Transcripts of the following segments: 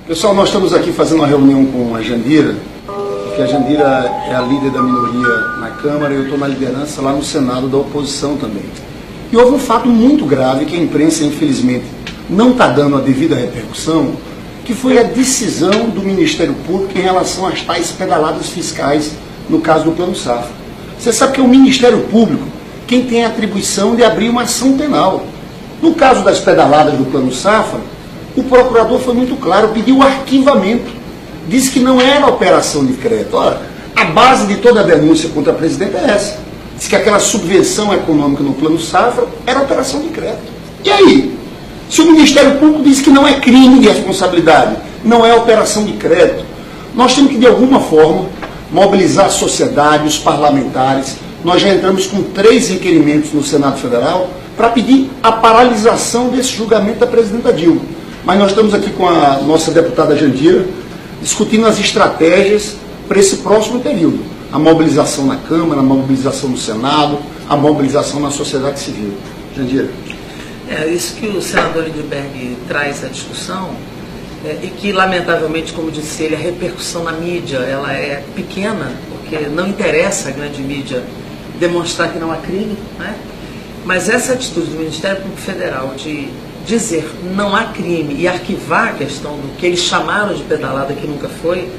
Pessoal, nós estamos aqui fazendo uma reunião com a Jandira, porque a Jandira é a líder da minoria na Câmara e eu estou na liderança lá no Senado da oposição também. E houve um fato muito grave que a imprensa, infelizmente, não está dando a devida repercussão, que foi a decisão do Ministério Público em relação às tais pedaladas fiscais no caso do Plano Safra. Você sabe que é o Ministério Público quem tem a atribuição de abrir uma ação penal. No caso das pedaladas do Plano Safra, o procurador foi muito claro, pediu o arquivamento, disse que não era operação de crédito. Ora, a base de toda a denúncia contra a presidenta é essa. Diz que aquela subvenção econômica no Plano Safra era operação de crédito. E aí? Se o Ministério Público diz que não é crime de responsabilidade, não é operação de crédito, nós temos que, de alguma forma, mobilizar a sociedade, os parlamentares. Nós já entramos com 3 requerimentos no Senado Federal para pedir a paralisação desse julgamento da presidenta Dilma. Mas nós estamos aqui com a nossa deputada Jandira, discutindo as estratégias para esse próximo período. A mobilização na Câmara, a mobilização no Senado, a mobilização na sociedade civil. Jandira. Isso que o senador Lindbergh traz à discussão, e que, lamentavelmente, como disse ele, a repercussão na mídia ela é pequena, porque não interessa a grande mídia demonstrar que não há crime, né? Mas essa atitude do Ministério Público Federal de dizer não há crime e arquivar a questão do que eles chamaram de pedalada, que nunca foi,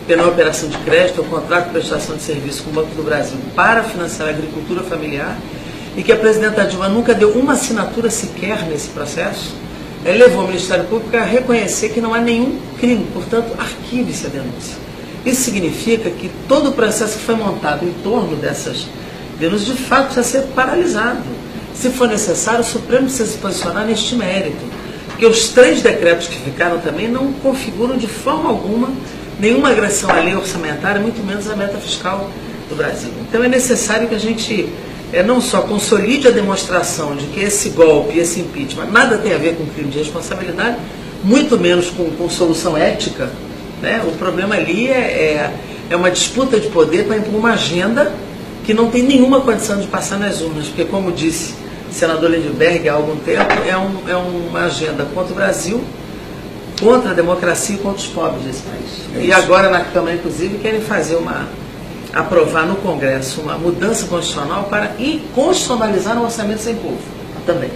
pela operação de crédito, ou contrato de prestação de serviço com o Banco do Brasil para financiar a agricultura familiar, e que a presidenta Dilma nunca deu uma assinatura sequer nesse processo, levou o Ministério Público a reconhecer que não há nenhum crime, portanto, arquive-se a denúncia. Isso significa que todo o processo que foi montado em torno dessas denúncias, de fato, precisa ser paralisado. Se for necessário, o Supremo precisa se posicionar neste mérito, porque os 3 decretos que ficaram também não configuram de forma alguma nenhuma agressão à lei orçamentária, muito menos à meta fiscal do Brasil. Então é necessário que a gente não só consolide a demonstração de que esse golpe, esse impeachment, nada tem a ver com crime de responsabilidade, muito menos com solução ética, né? O problema ali é uma disputa de poder para impor uma agenda que não tem nenhuma condição de passar nas urnas, porque, como disse o senador Lindbergh há algum tempo, é uma agenda contra o Brasil, contra a democracia e contra os pobres desse país. E agora, na Câmara, inclusive, querem aprovar no Congresso uma mudança constitucional para inconstitucionalizar o orçamento sem povo também.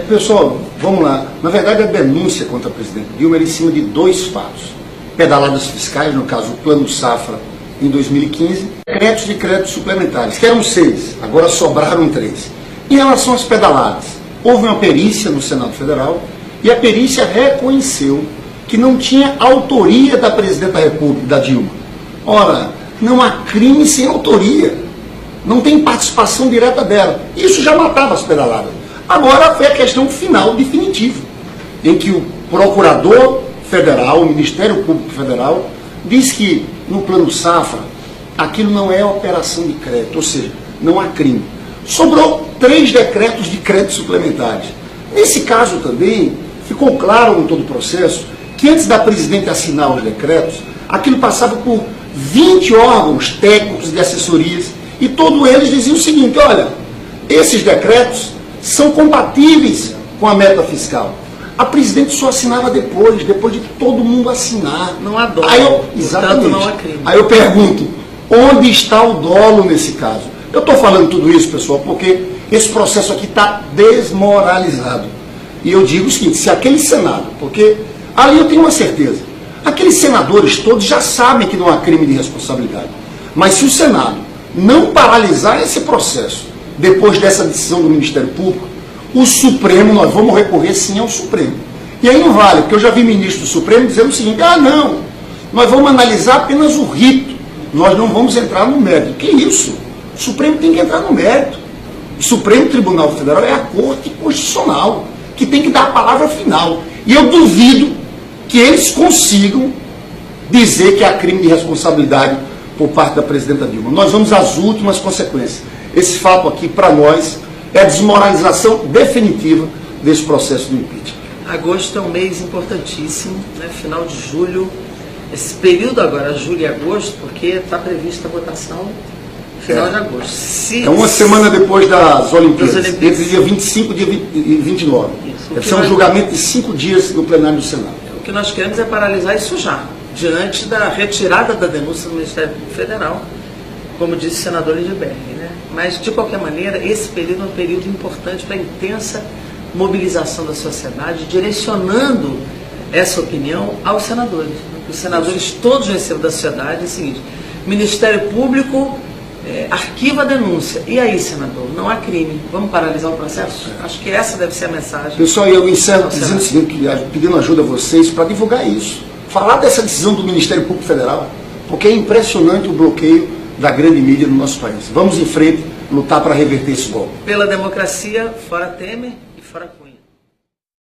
Pessoal, vamos lá. Na verdade, a denúncia contra a presidente Dilma era em cima de 2 fatos. Pedaladas fiscais, no caso o Plano Safra, em 2015, decretos de créditos suplementares, que eram 6, agora sobraram 3. Em relação às pedaladas, houve uma perícia no Senado Federal e a perícia reconheceu que não tinha autoria da presidenta da República, da Dilma. Ora, não há crime sem autoria, não tem participação direta dela. Isso já matava as pedaladas. Agora foi a questão final, definitiva, em que o Procurador Federal, o Ministério Público Federal, diz que no Plano Safra aquilo não é operação de crédito, ou seja, não há crime. Sobrou 3 decretos de créditos suplementares. Nesse caso também, ficou claro em todo o processo que antes da presidente assinar os decretos, aquilo passava por 20 órgãos técnicos de assessorias e todos eles diziam o seguinte: olha, esses decretos são compatíveis com a meta fiscal. A presidente só assinava depois de todo mundo assinar. Não há dolo, exatamente. Não há crime. Aí eu pergunto, onde está o dolo nesse caso? Eu estou falando tudo isso, pessoal, porque esse processo aqui está desmoralizado. E eu digo o seguinte, se aquele Senado, porque ali eu tenho uma certeza, aqueles senadores todos já sabem que não há crime de responsabilidade. Mas se o Senado não paralisar esse processo, depois dessa decisão do Ministério Público, o Supremo, nós vamos recorrer sim ao Supremo. E aí não vale, porque eu já vi ministro do Supremo dizendo o seguinte: não, nós vamos analisar apenas o rito, nós não vamos entrar no mérito. Que isso? O Supremo tem que entrar no mérito. O Supremo Tribunal Federal é a Corte Constitucional, que tem que dar a palavra final. E eu duvido que eles consigam dizer que há crime de responsabilidade por parte da presidenta Dilma. Nós vamos às últimas consequências. Esse fato aqui, para nós, é a desmoralização definitiva desse processo do impeachment. Agosto é um mês importantíssimo, né? Final de julho, esse período agora, julho e agosto, porque está prevista a votação final de agosto. É uma semana depois das Olimpíadas, entre dia 25 e dia 29. Deve ser um julgamento de 5 dias no plenário do Senado. que nós queremos é paralisar isso já, diante da retirada da denúncia do Ministério Público Federal, como disse o senador Lindbergh, né? Mas, de qualquer maneira, esse período é um período importante para a intensa mobilização da sociedade, direcionando essa opinião aos senadores. Os senadores todos recebem da sociedade o seguinte: Ministério Público arquiva a denúncia. E aí, senador, não há crime. Vamos paralisar o processo? Acho que essa deve ser a mensagem. Pessoal, eu encerro dizendo o seguinte, pedindo ajuda a vocês para divulgar isso. Falar dessa decisão do Ministério Público Federal, porque é impressionante o bloqueio da grande mídia no nosso país. Vamos em frente, lutar para reverter esse golpe. Pela democracia, fora Temer e fora